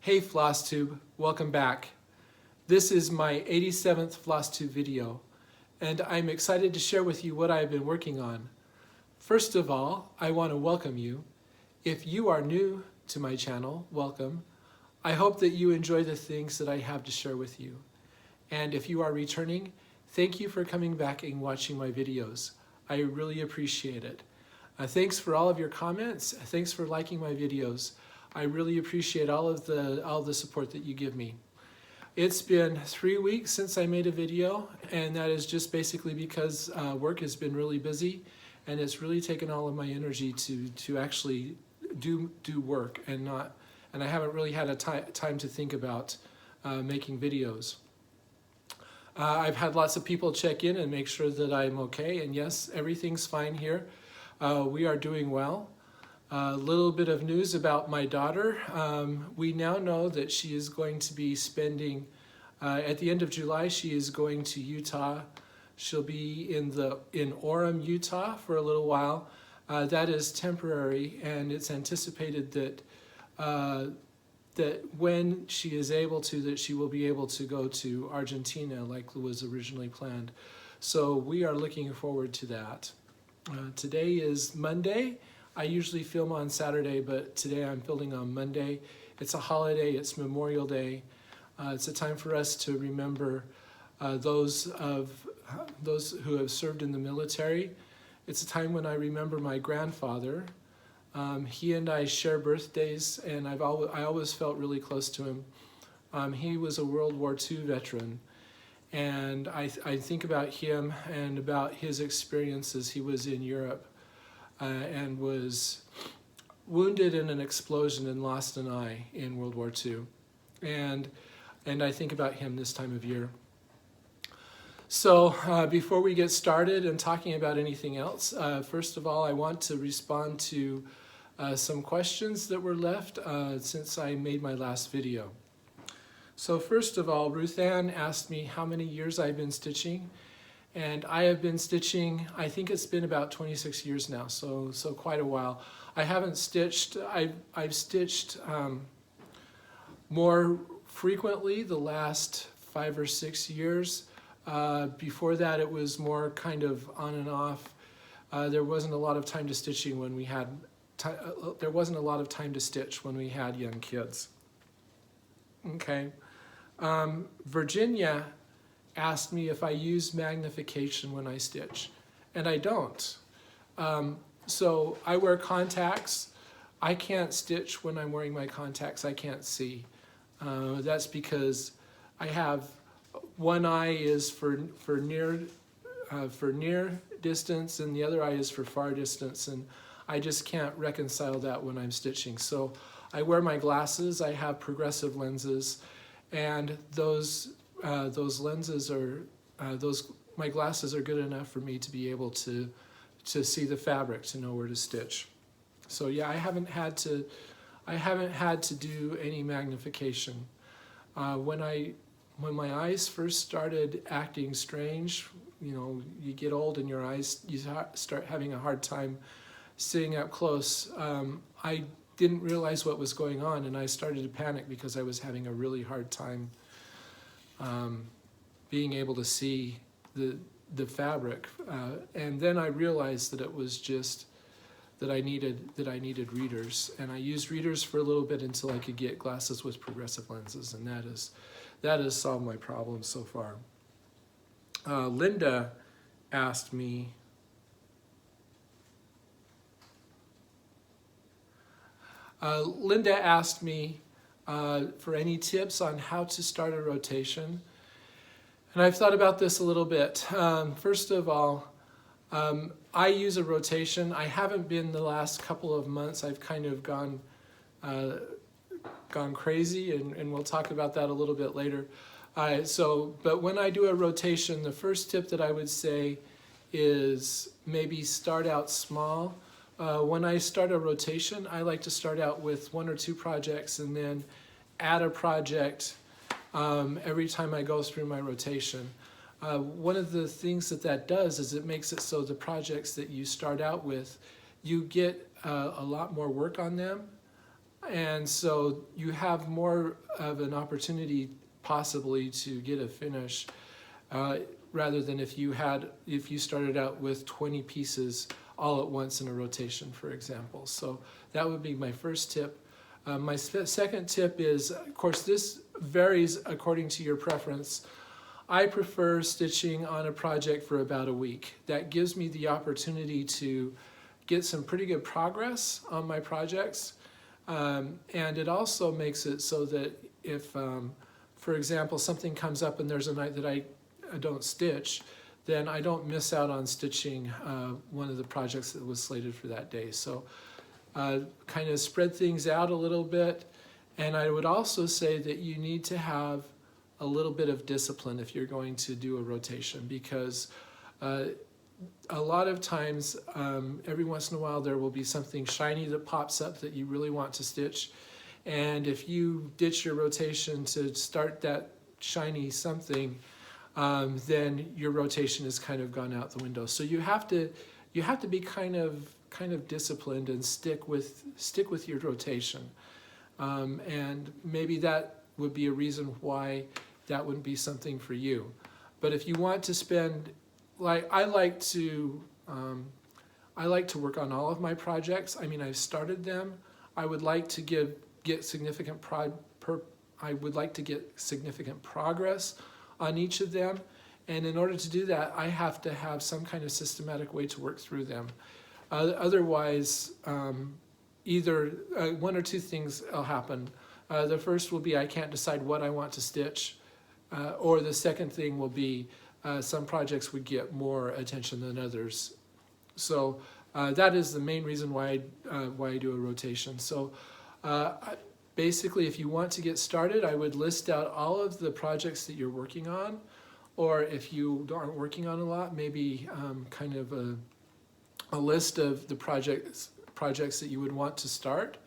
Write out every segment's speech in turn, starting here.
Hey FlossTube, welcome back. This is my 87th FlossTube video, and I'm excited to share with you what I've been working on. First of all, I want to welcome you. If you are new to my channel, welcome. I hope that you enjoy the things that I have to share with you. And if you are returning, thank you for coming back and watching my videos. I really appreciate it. Thanks for all of your comments. Thanks for liking my videos. I really appreciate all the support that you give me. It's been 3 weeks since I made a video, and that is just basically because work has been really busy, and it's really taken all of my energy to actually do work, and I haven't really had a time to think about making videos. I've had lots of people check in and make sure that I'm okay, and yes, everything's fine here. We are doing well. A little bit of news about my daughter. We now know that she is going to be spending, at the end of July, she is going to Utah. She'll be in Orem, Utah for a little while. That is temporary, and it's anticipated that when she is able to, that she will be able to go to Argentina like was originally planned. So we are looking forward to that. Today is Monday. I usually film on Saturday, but today I'm filming on Monday. It's a holiday, it's Memorial Day. It's a time for us to remember those who have served in the military. It's a time when I remember my grandfather. He and I share birthdays, and I always felt really close to him. He was a World War II veteran, and I think about him and about his experiences. He was in Europe. And was wounded in an explosion and lost an eye in World War II. And I think about him this time of year. So before we get started and talking about anything else, first of all, I want to respond to some questions that were left since I made my last video. So first of all, Ruth Ann asked me how many years I've been stitching. And I have been stitching, I think it's been about 26 years now, so quite a while. I haven't stitched, I've stitched more frequently the last 5 or 6 years. Before that it was more kind of on and off. There wasn't a lot of time to stitching when we had, there wasn't a lot of time to stitch when we had young kids. Okay. Virginia asked me if I use magnification when I stitch, and I don't. So I wear contacts. I can't stitch when I'm wearing my contacts. I can't see. That's because I have one eye is for near distance, and the other eye is for far distance, and I just can't reconcile that when I'm stitching. So I wear my glasses. I have progressive lenses, and those lenses are, my glasses are good enough for me to be able to see the fabric, to know where to stitch. So yeah, I haven't had to do any magnification. When my eyes first started acting strange, you know, you get old and your eyes, you start having a hard time seeing up close. I didn't realize what was going on, and I started to panic because I was having a really hard time being able to see the fabric, and then I realized that it was just that I needed readers, and I used readers for a little bit until I could get glasses with progressive lenses, and that has solved my problem so far. Linda asked me, for any tips on how to start a rotation. And I've thought about this a little bit. First of all, I use a rotation. I haven't been the last couple of months. I've kind of gone crazy, and we'll talk about that a little bit later. But when I do a rotation, the first tip that I would say is maybe start out small. When I start a rotation, I like to start out with 1 or 2 projects and then add a project every time I go through my rotation. One of the things that does is it makes it so the projects that you start out with, you get a lot more work on them, And so you have more of an opportunity possibly to get a finish rather than if you started out with 20 pieces all at once in a rotation, for example. So that would be my first tip. My second tip is, of course, this varies according to your preference. I prefer stitching on a project for about a week. That gives me the opportunity to get some pretty good progress on my projects. And it also makes it so that if, for example, something comes up and there's a night that I don't stitch, then I don't miss out on stitching one of the projects that was slated for that day. So kind of spread things out a little bit. And I would also say that you need to have a little bit of discipline if you're going to do a rotation, because a lot of times, every once in a while, there will be something shiny that pops up that you really want to stitch. And if you ditch your rotation to start that shiny something, then your rotation has kind of gone out the window. So you have to be kind of disciplined and stick with your rotation. And maybe that would be a reason why that wouldn't be something for you. But if you want to spend, I like to work on all of my projects. I mean, I've started them. I would like to get significant progress on each of them. And in order to do that, I have to have some kind of systematic way to work through them. Otherwise, either one or two things will happen. The first will be I can't decide what I want to stitch, or the second thing will be some projects would get more attention than others. So that is the main reason why I do a rotation. So basically, if you want to get started, I would list out all of the projects that you're working on, or if you aren't working on a lot, maybe kind of a list of the projects that you would want to start,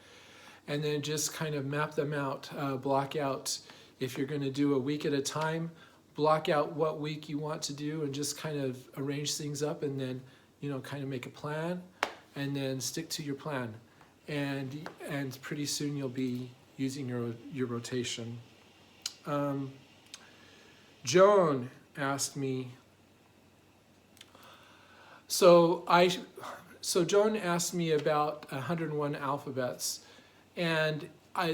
and then just kind of map them out, block out, if you're going to do a week at a time, block out what week you want to do and just kind of arrange things up, and then, kind of make a plan and then stick to your plan. And pretty soon you'll be using your rotation. Joan asked me, so Joan asked me about 101 alphabets, and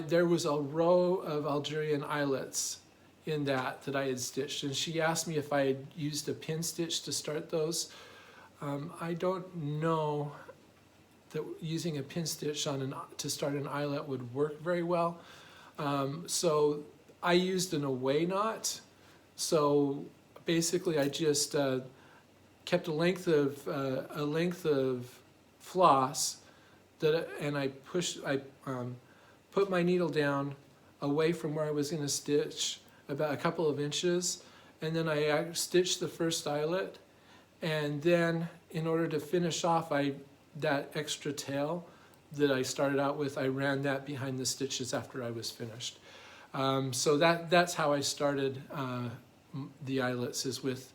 there was a row of Algerian eyelets in that I had stitched, and she asked me if I had used a pin stitch to start those. I don't know that using a pin stitch to start an eyelet would work very well. So I used an away knot. So basically, I just kept a length of floss and I put my needle down away from where I was going to stitch about a couple of inches, and then I stitched the first eyelet, and then in order to finish off that extra tail that I started out with, I ran that behind the stitches after I was finished. So that's how I started the eyelets, is with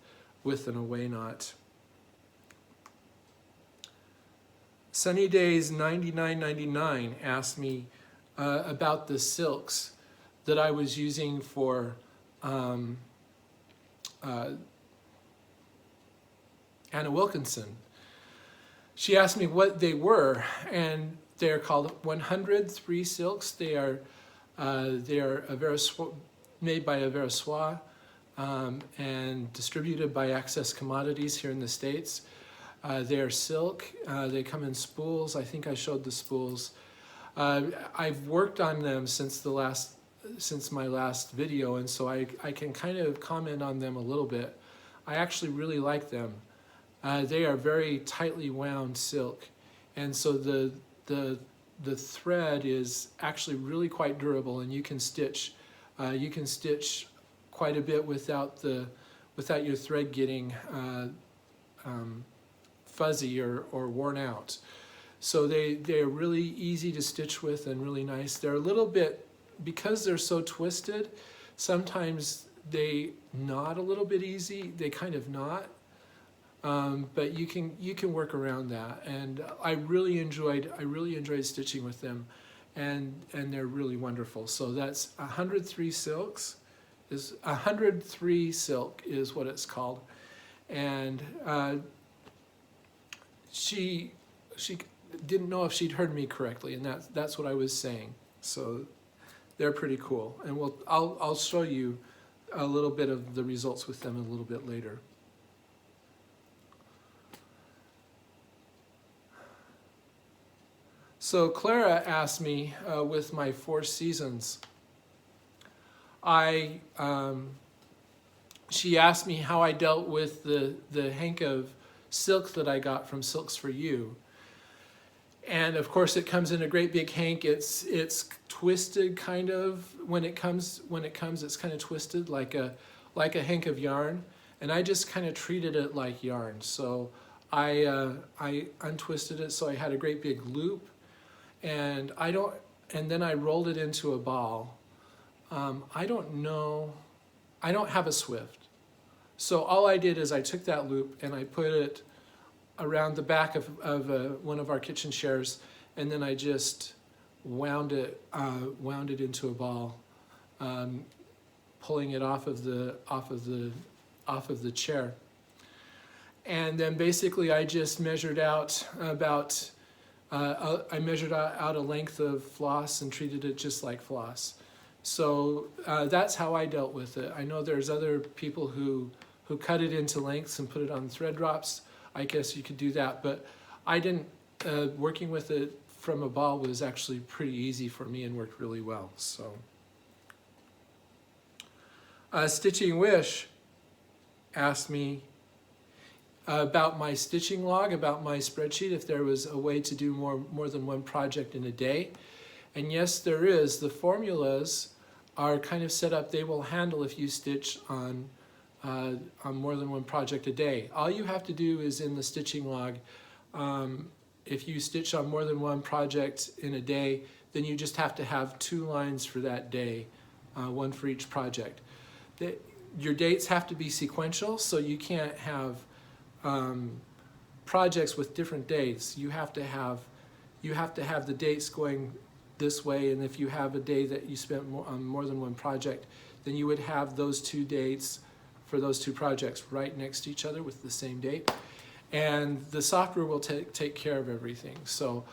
an away knot. Sunny Days 99.99 asked me about the silks that I was using for Anna Wilkinson. She asked me what they were, and they're called 103 silks. They are made by Averosois and distributed by Access Commodities here in the States. They are silk. They come in spools. I think I showed the spools. I've worked on them since my last video, and so I can kind of comment on them a little bit. I actually really like them. They are very tightly wound silk, and so the thread is actually really quite durable, and you can stitch quite a bit without your thread getting fuzzy or worn out. So they're really easy to stitch with and really nice. They're a little bit, because they're so twisted, sometimes they knot a little bit easy. They kind of knot, but you can work around that. And I really enjoyed stitching with them. and they're really wonderful. So that's 103 silks, is 103 silk is what it's called, and she didn't know if she'd heard me correctly, and that's what I was saying. So they're pretty cool, and I'll show you a little bit of the results with them a little bit later. So Clara asked me with my 4 seasons. She asked me how I dealt with the hank of silk that I got from Silks for You. And of course it comes in a great big hank. It's twisted kind of when it comes it's kind of twisted like a hank of yarn, and I just kind of treated it like yarn. So I untwisted it so I had a great big loop, and then I rolled it into a ball. I don't have a Swift. So all I did is I took that loop and I put it around the back of one of our kitchen chairs, and then I just wound it into a ball, pulling it off of the chair. And then basically I just measured out about I measured out a length of floss and treated it just like floss. So that's how I dealt with it. I know there's other people who cut it into lengths and put it on thread drops. I guess you could do that, but I didn't. Working with it from a ball was actually pretty easy for me and worked really well. So, Stitching Wish asked me about my stitching log, about my spreadsheet, if there was a way to do more than one project in a day. And yes, there is. The formulas are kind of set up. They will handle if you stitch on more than one project a day. All you have to do is in the stitching log, if you stitch on more than one project in a day, then you just have to have 2 lines for that day, one for each project. Your dates have to be sequential, so you can't have projects with different dates. You have to have the dates going this way, and if you have a day that you spent on more than one project, then you would have those 2 dates for those 2 projects right next to each other with the same date, and the software will take care of everything. So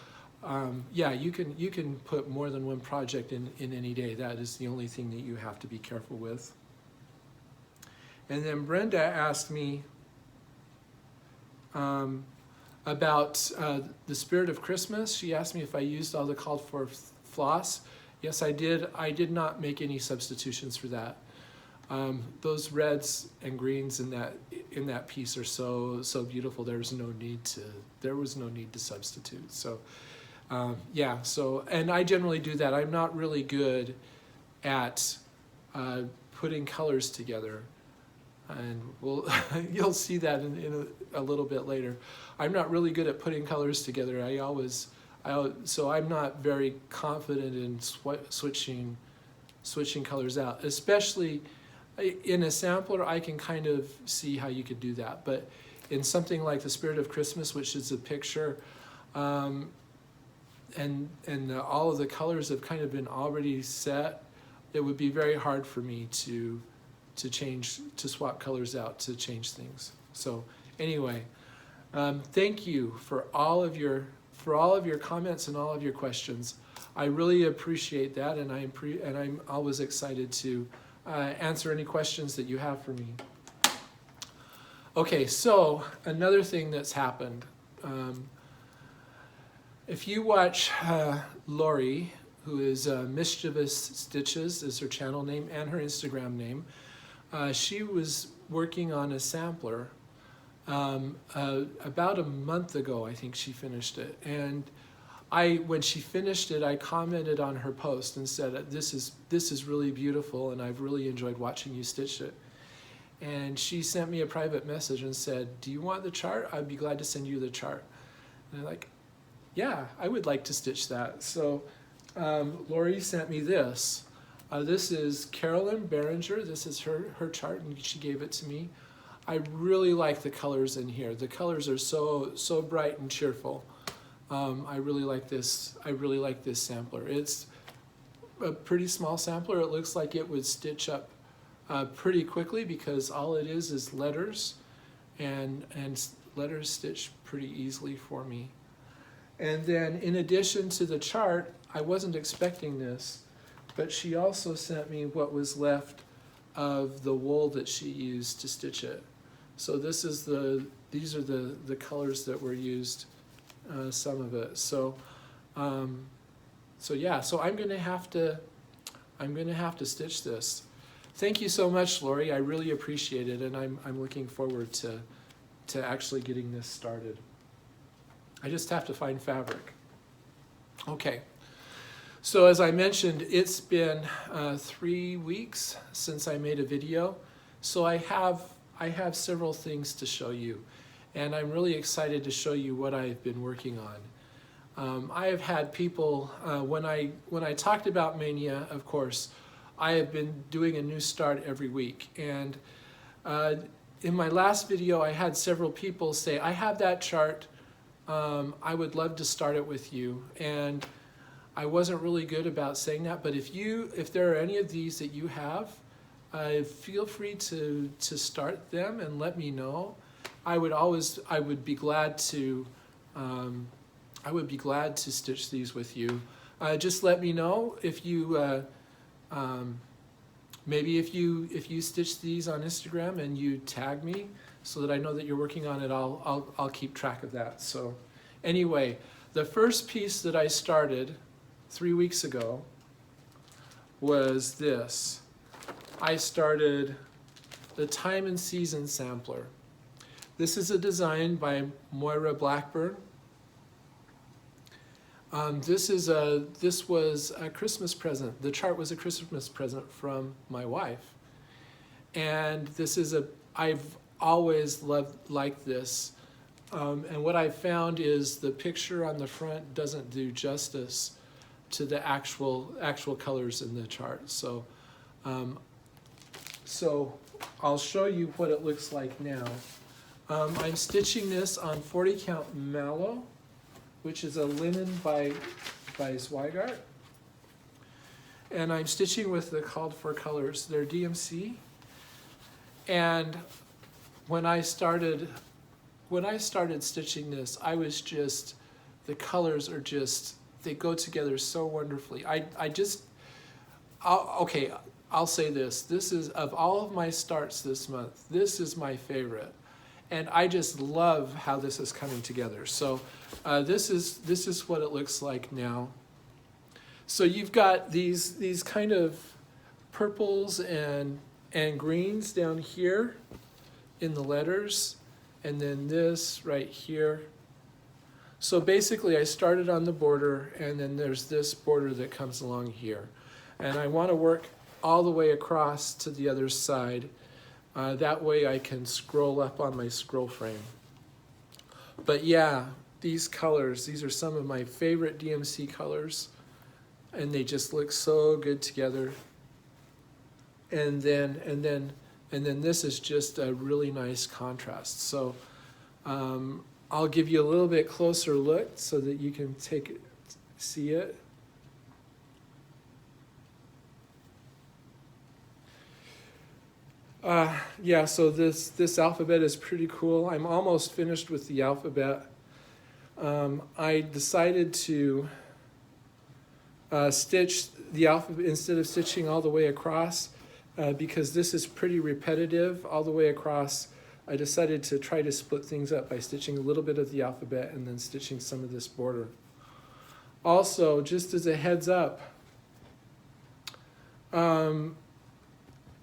yeah, you can put more than one project in any day. That is the only thing that you have to be careful with. And then Brenda asked me about the spirit of Christmas. She asked me if I used all the called for floss. Yes, I did. I did not make any substitutions for that. Those reds and greens in that piece are so beautiful. There was no need to substitute. So yeah. So, and I generally do that. I'm not really good at putting colors together, and you'll see that in a little bit later. I'm not really good at putting colors together. So I'm not very confident in switching colors out, especially in a sampler. I can kind of see how you could do that, but in something like the Spirit of Christmas, which is a picture, and all of the colors have kind of been already set, it would be very hard for me to swap colors out to change things. So anyway, thank you for all of your comments and all of your questions. I really appreciate that, and I'm always excited to answer any questions that you have for me. Okay, so another thing that's happened. If you watch Lori, who is Mischievous Stitches is her channel name and her Instagram name, she was working on a sampler about a month ago. I think she finished it, and when she finished it, I commented on her post and said, this is really beautiful, and I've really enjoyed watching you stitch it. And she sent me a private message and said, do you want the chart? I'd be glad to send you the chart. And I'm like, yeah, I would like to stitch that. So Lori sent me this. This is Carolyn Behringer. This is her chart, and she gave it to me. I really like the colors in here. The colors are so bright and cheerful. I really like this. I really like this sampler. It's a pretty small sampler. It looks like it would stitch up pretty quickly because all it is letters, and letters stitch pretty easily for me. And then in addition to the chart, I wasn't expecting this, but she also sent me what was left of the wool that she used to stitch it. So these are the colors that were used, some of it. So yeah, so I'm gonna have to stitch this. Thank you so much, Lori. I really appreciate it, and I'm looking forward to actually getting this started. I just have to find fabric. Okay. So as I mentioned, it's been 3 weeks since I made a video. So I have several things to show you, and I'm really excited to show you what I've been working on. I have had people, when I talked about Maynia, of course, I have been doing a new start every week. And in my last video, I had several people say, I have that chart, I would love to start it with you. And I wasn't really good about saying that, but if there are any of these that you have, feel free to start them and let me know. I would be glad to stitch these with you. Just let me know if you maybe if you stitch these on Instagram and you tag me so that I know that you're working on it. I'll keep track of that. So anyway, the first piece that I started 3 weeks ago was this. I started the Time and Season sampler. This is a design by Moira Blackburn. This was a Christmas present. The chart was a Christmas present from my wife. And I've always liked this. And what I've found is the picture on the front doesn't do justice to the actual colors in the chart. So I'll show you what it looks like now. I'm stitching this on 40 count Mallow, which is a linen by Zweigart. And I'm stitching with the called for colors. They're DMC. And when I started stitching this, the colors are just, they go together so wonderfully. I'll say this. This is, of all of my starts this month, this is my favorite. And I just love how this is coming together. So this is what it looks like now. So you've got these kind of purples and greens down here in the letters, and then this right here. So basically I started on the border, and then there's this border that comes along here. And I want to work all the way across to the other side. That way I can scroll up on my scroll frame. But yeah, these colors, these are some of my favorite DMC colors, and they just look so good together. And then this is just a really nice contrast. So I'll give you a little bit closer look so that you can see it. Yeah, so this alphabet is pretty cool. I'm almost finished with the alphabet. I decided to stitch the alphabet instead of stitching all the way across because this is pretty repetitive all the way across. I decided to try to split things up by stitching a little bit of the alphabet and then stitching some of this border. Also, just as a heads up,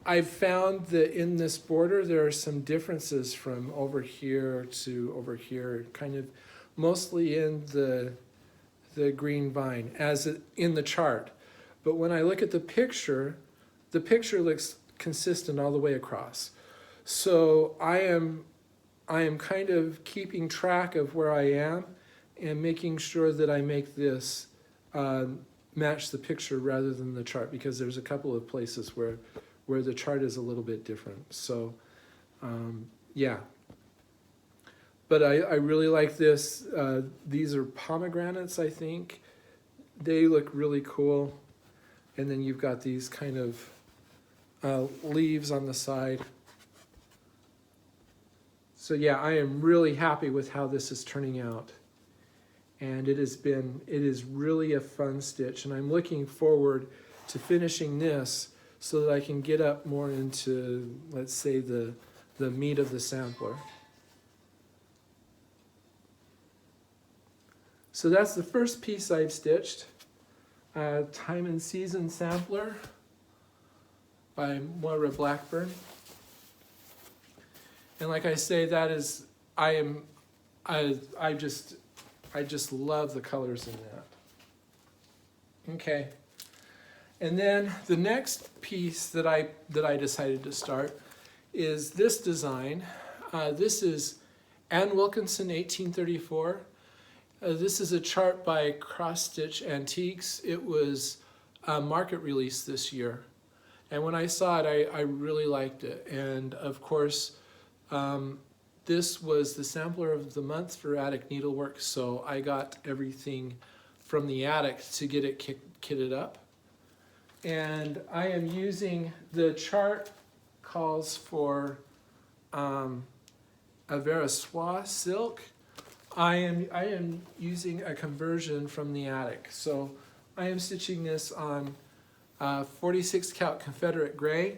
I've found that in this border there are some differences from over here to over here, kind of mostly in the green vine, as in the chart. But when I look at the picture looks consistent all the way across. So I am kind of keeping track of where I am and making sure that I make this match the picture rather than the chart, because there's a couple of places where the chart is a little bit different. So yeah. But I really like this. These are pomegranates, I think. They look really cool. And then you've got these kind of leaves on the side. So yeah, I am really happy with how this is turning out. And it is really a fun stitch. And I'm looking forward to finishing this so that I can get up more into, let's say, the meat of the sampler. So that's the first piece I've stitched. Time and Season Sampler by Moira Blackburn. And like I say, that is, I just love the colors in that. Okay. And then the next piece that I decided to start is this design. This is Ann Wilkinson, 1834. This is a chart by Cross Stitch Antiques. It was a market release this year. And when I saw it, I really liked it. And of course, this was the sampler of the month for attic needlework. So I got everything from the attic to get it kitted up. And I am using, the chart calls for a Versoix silk. I am using a conversion from the attic. So I am stitching this on 46 count Confederate gray,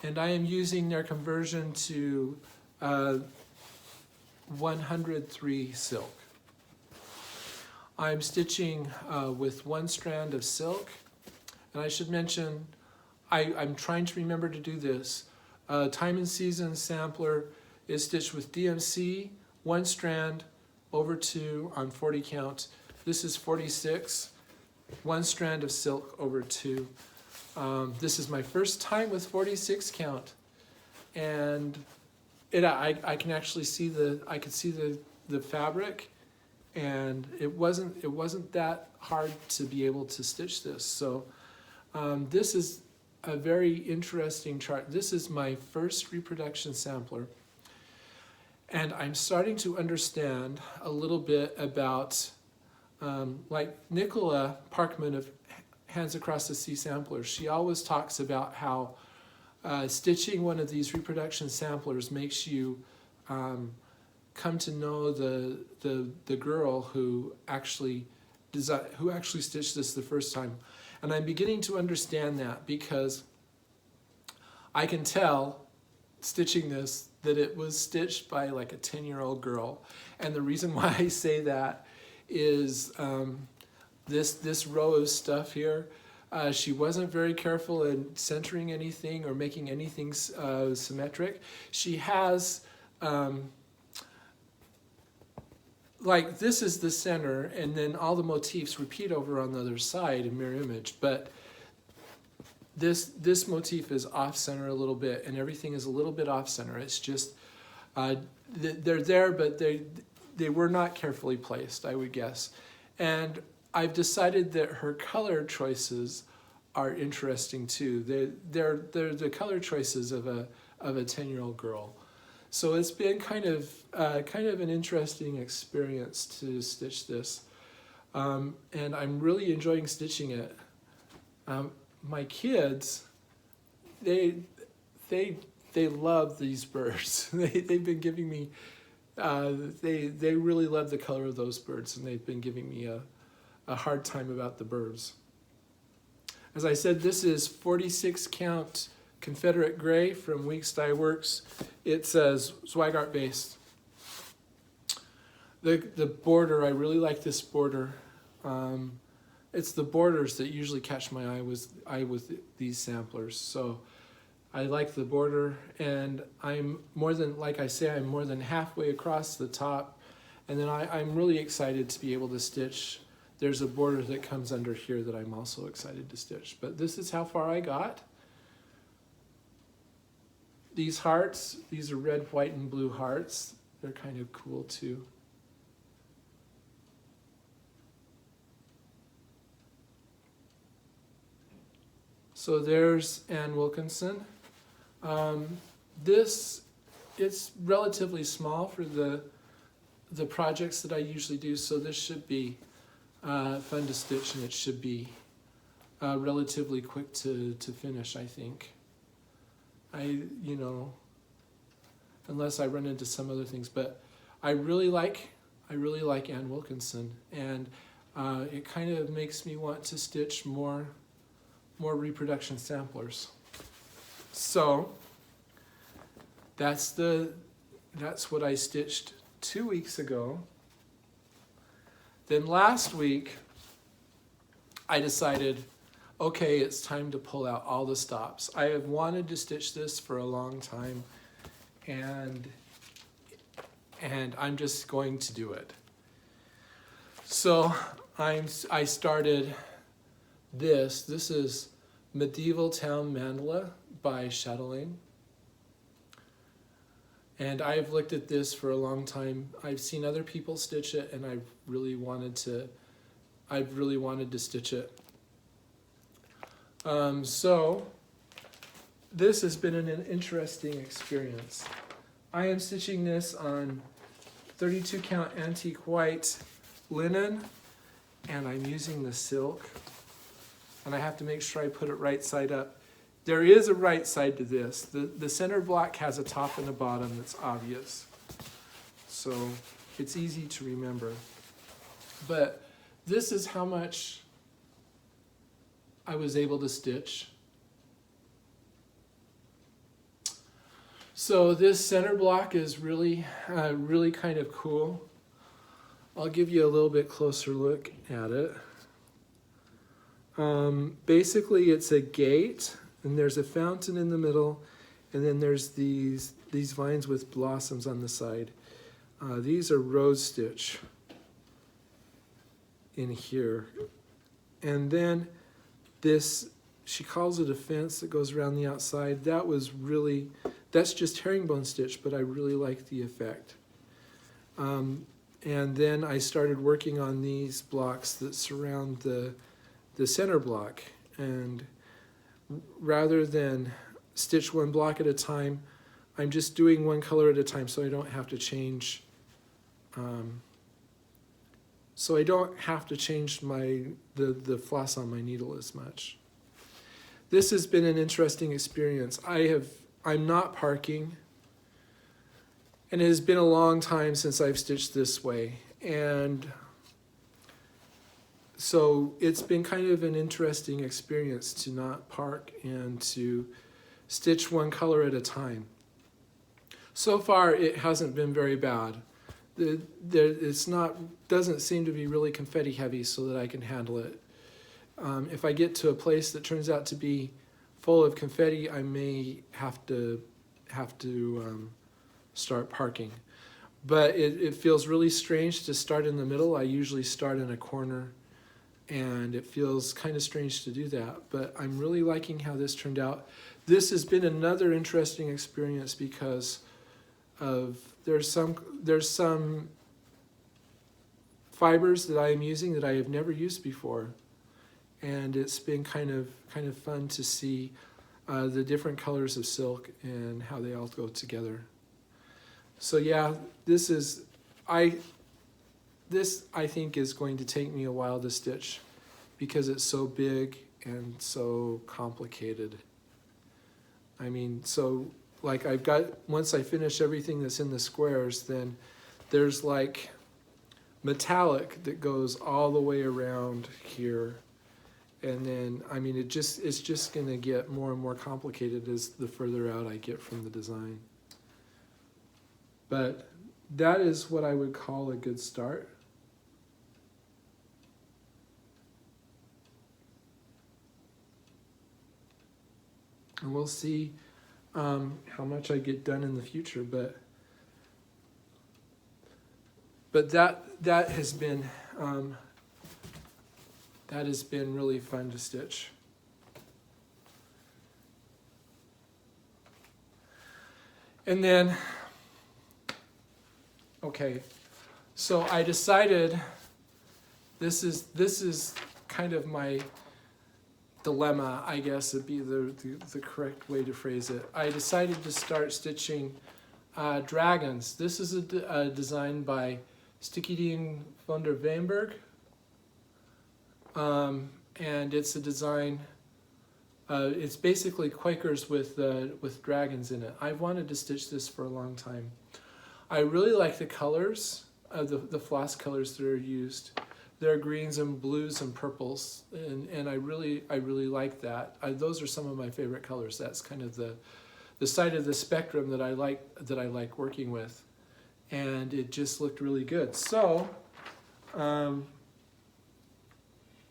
and I am using their conversion to 103 silk. I'm stitching with one strand of silk, and I should mention, I'm trying to remember to do this. Time and Season Sampler is stitched with DMC, one strand, over 2 on 40 count. This is 46, one strand of silk over 2. This is my first time with 46 count, and I can actually see the fabric, and it wasn't that hard to be able to stitch this. So this is a very interesting chart. This is my first reproduction sampler. And I'm starting to understand a little bit about, like Nicola Parkman of Hands Across the Sea Samplers. She always talks about how stitching one of these reproduction samplers makes you come to know the girl who actually stitched this the first time. And I'm beginning to understand that, because I can tell stitching this that it was stitched by like a 10-year-old girl. And the reason why I say that is this row of stuff here, she wasn't very careful in centering anything or making anything symmetric. She has, like, this is the center, and then all the motifs repeat over on the other side in mirror image, but this motif is off center a little bit, and everything is a little bit off center. It's just, they're there, but they were not carefully placed, I would guess. And I've decided that her color choices are interesting too. They're the color choices of a 10-year-old girl. So it's been kind of an interesting experience to stitch this, and I'm really enjoying stitching it. My kids, they love these birds. They've been giving me, they really love the color of those birds, and they've been giving me a hard time about the birds. As I said, this is 46 count Confederate gray from Weeks Dye Works. It says Zweigart based. The border, I really like this border. It's the borders that usually catch my eye with these samplers. So I like the border, and I'm more than, like I say, I'm more than halfway across the top, and then I'm really excited to be able to stitch. There's a border that comes under here that I'm also excited to stitch. But this is how far I got. These hearts, these are red, white, and blue hearts. They're kind of cool too. So there's Ann Wilkinson. It's relatively small for the the projects that I usually do, so this should be fun to stitch, and it should be relatively quick to finish, I think. You know, unless I run into some other things, but I really like Ann Wilkinson, and it kind of makes me want to stitch more reproduction samplers. So that's what I stitched 2 weeks ago. Then last week I decided, okay, it's time to pull out all the stops. I have wanted to stitch this for a long time, and I'm just going to do it. So I started this. This is Medieval Town Mandala by Chatelaine. And I've looked at this for a long time. I've seen other people stitch it, and I've really wanted to stitch it. So this has been an interesting experience. I am stitching this on 32 count antique white linen, and I'm using the silk, and I have to make sure I put it right side up. There is a right side to this. The center block has a top and a bottom that's obvious, so it's easy to remember. But this is how much I was able to stitch. So this center block is really kind of cool. I'll give you a little bit closer look at it. Basically it's a gate, and there's a fountain in the middle, and then there's these vines with blossoms on the side. These are rose stitch in here. And then this, she calls it a fence that goes around the outside. That's just herringbone stitch, but I really like the effect. And then I started working on these blocks that surround the center block. And rather than stitch one block at a time, I'm just doing one color at a time, so I don't have to change the floss on my needle as much. This has been an interesting experience. I'm not parking, and it has been a long time since I've stitched this way, and so it's been kind of an interesting experience to not park and to stitch one color at a time. So far it hasn't been very bad. Doesn't seem to be really confetti heavy, so that I can handle it. If I get to a place that turns out to be full of confetti, I may have to start parking. But it feels really strange to start in the middle. I usually start in a corner, and it feels kind of strange to do that. But I'm really liking how this turned out. This has been another interesting experience because there's some fibers that I am using that I have never used before, and it's been kind of fun to see the different colors of silk and how they all go together. So yeah, this I think is going to take me a while to stitch because it's so big and so complicated. I mean, so like once I finish everything that's in the squares, then there's like metallic that goes all the way around here. And then, I mean, it's just going to get more and more complicated as the further out I get from the design. But that is what I would call a good start. And we'll see how much I get done in the future, but that has been really fun to stitch. And then, okay, so I decided this is kind of my dilemma, I guess would be the correct way to phrase it. I decided to start stitching dragons. This is a design by Stickydien van der Weenberg. And it's a design, it's basically Quakers with dragons in it. I've wanted to stitch this for a long time. I really like the colors, the floss colors that are used. There are greens and blues and purples, and I really like that. Those are some of my favorite colors. That's kind of the side of the spectrum that I like working with, and it just looked really good. So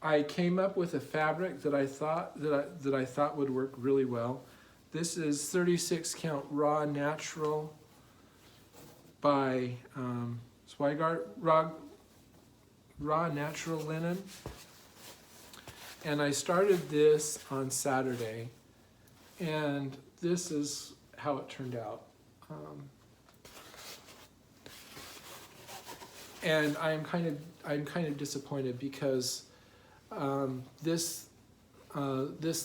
I came up with a fabric that I thought would work really well. This is 36 count raw natural by Zweigart raw natural linen, and I started this on Saturday, and this is how it turned out. And I'm kind of disappointed because this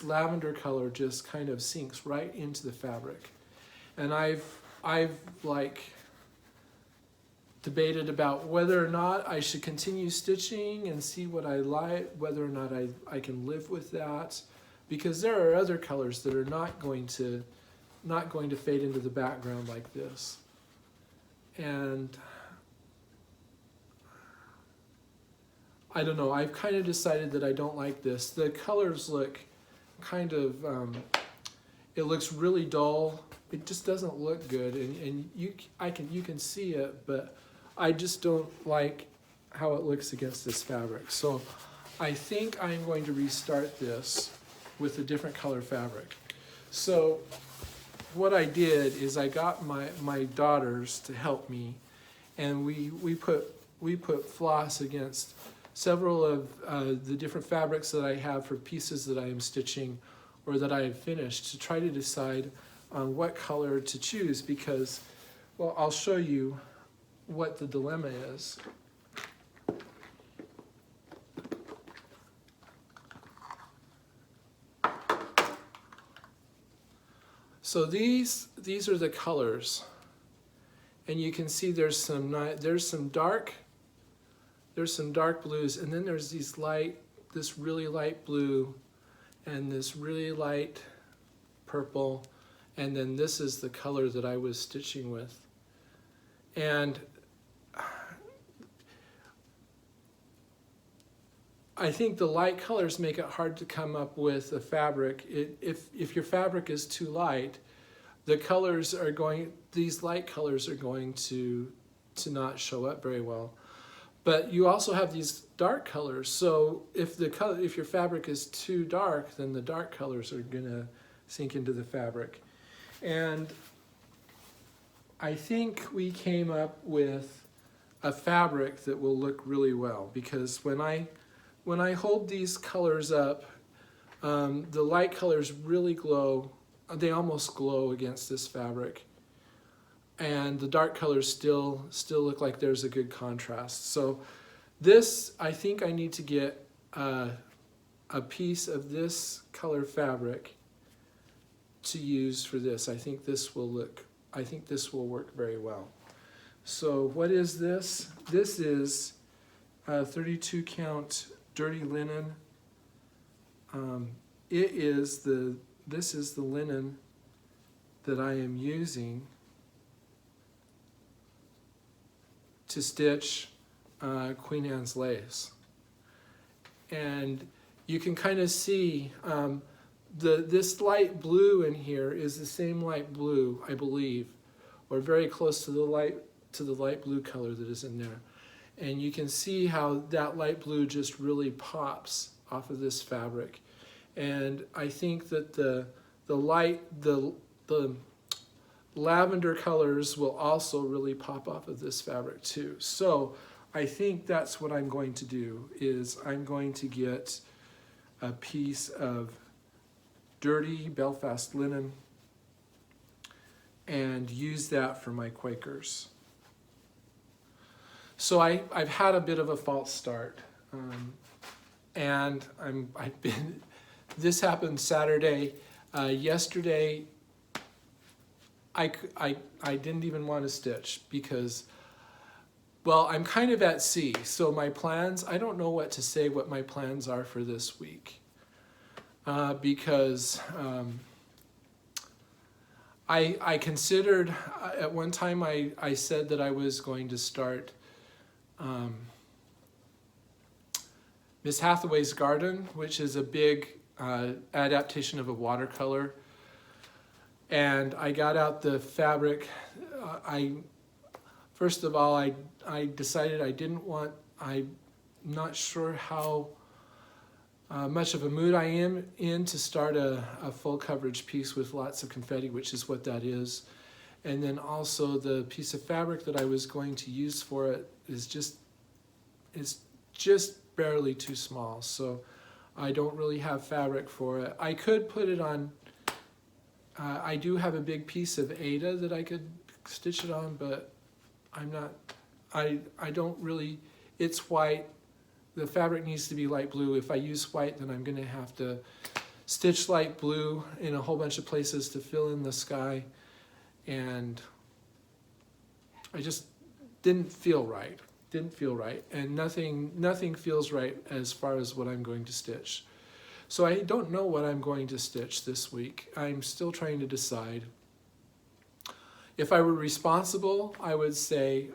lavender color just kind of sinks right into the fabric, and I've like debated about whether or not I should continue stitching and see what I like, whether or not I can live with that, because there are other colors that are not going to fade into the background like this. And I don't know, I've kind of decided that I don't like this. The colors look kind of, it looks really dull. It just doesn't look good, and you can see it, but I just don't like how it looks against this fabric. So I think I'm going to restart this with a different color fabric. So what I did is I got my daughters to help me, and we put floss against several of the different fabrics that I have for pieces that I am stitching or that I have finished, to try to decide on what color to choose, because, well, I'll show you what the dilemma is. So these are the colors, and you can see there's some dark blues, and then there's this really light blue, and this really light purple, and then this is the color that I was stitching with. And I think the light colors make it hard to come up with a fabric. If your fabric is too light, these light colors are going to not show up very well. But you also have these dark colors. So if your fabric is too dark, then the dark colors are gonna sink into the fabric. And I think we came up with a fabric that will look really well, because when I hold these colors up, the light colors really glow. They almost glow against this fabric, and the dark colors still look like there's a good contrast. So this, I think I need to get a piece of this color fabric to use for this. I think this will work very well. So what is this? This is 32 count dirty linen. This is the linen that I am using to stitch Queen Anne's lace. And you can kind of see this light blue in here is the same light blue, I believe, or very close to the light blue color that is in there. And you can see how that light blue just really pops off of this fabric. And I think that the lavender colors will also really pop off of this fabric too. So I think that's what I'm going to do, is I'm going to get a piece of dirty Belfast linen and use that for my Quakers. So I've had a bit of a false start, and this happened Saturday. Yesterday, I didn't even want to stitch, because well, I'm kind of at sea. So my plans, I don't know what to say what my plans are for this week. Because I considered, at one time I said that I was going to start Miss Hathaway's Garden, which is a big adaptation of a watercolor. And I got out the fabric. First of all, I decided I didn't want, I'm not sure how much of a mood I am in to start a full coverage piece with lots of confetti, which is what that is. And then also the piece of fabric that I was going to use for it is just barely too small. So I don't really have fabric for it. I could put it on, I do have a big piece of Ada that I could stitch it on, but I'm not, I don't really, it's white. The fabric needs to be light blue. If I use white, then I'm going to have to stitch light blue in a whole bunch of places to fill in the sky. And I just didn't feel right. And nothing feels right as far as what I'm going to stitch. So I don't know what I'm going to stitch this week. I'm still trying to decide. If I were responsible, I would say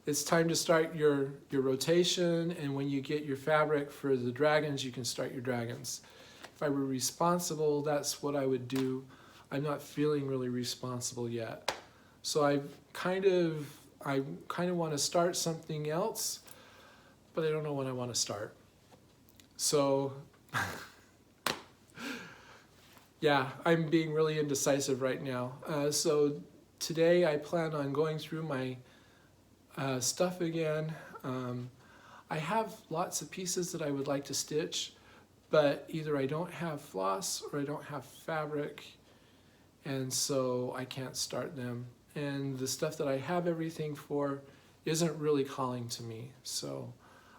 it's time to start your rotation, and when you get your fabric for the dragons, you can start your dragons. If I were responsible, that's what I would do. I'm not feeling really responsible yet. So I kind of want to start something else, but I don't know when I want to start. So yeah, I'm being really indecisive right now. So today I plan on going through my stuff again. I have lots of pieces that I would like to stitch, but either I don't have floss or I don't have fabric, and so I can't start them. And the stuff that I have everything for isn't really calling to me. So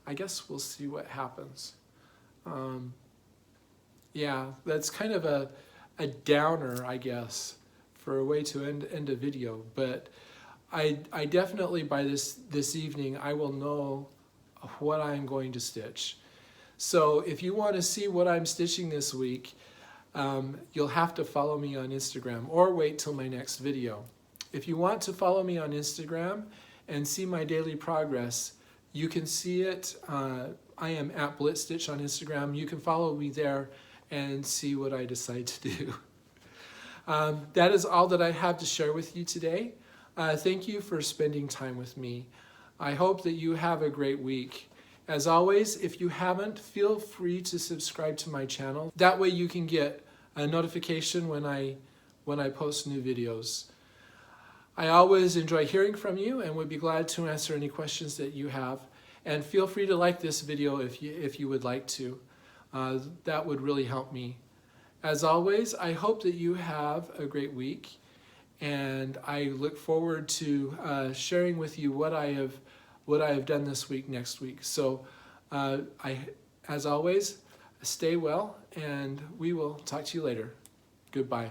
I guess we'll see what happens. Yeah, that's kind of a downer, I guess, for a way to end a video. But I definitely, by this evening, I will know what I'm going to stitch. So if you want to see what I'm stitching this week, you'll have to follow me on Instagram or wait till my next video. If you want to follow me on Instagram and see my daily progress, you can see it. I am at blitstitch on Instagram. You can follow me there and see what I decide to do. That is all that I have to share with you today. Thank you for spending time with me. I hope that you have a great week. As always, if you haven't, feel free to subscribe to my channel. That way you can get a notification when I post new videos. I always enjoy hearing from you and would be glad to answer any questions that you have. And feel free to like this video if you would like to. That would really help me. As always, I hope that you have a great week, and I look forward to sharing with you what I have done this week next week. So as always, stay well, and we will talk to you later. Goodbye.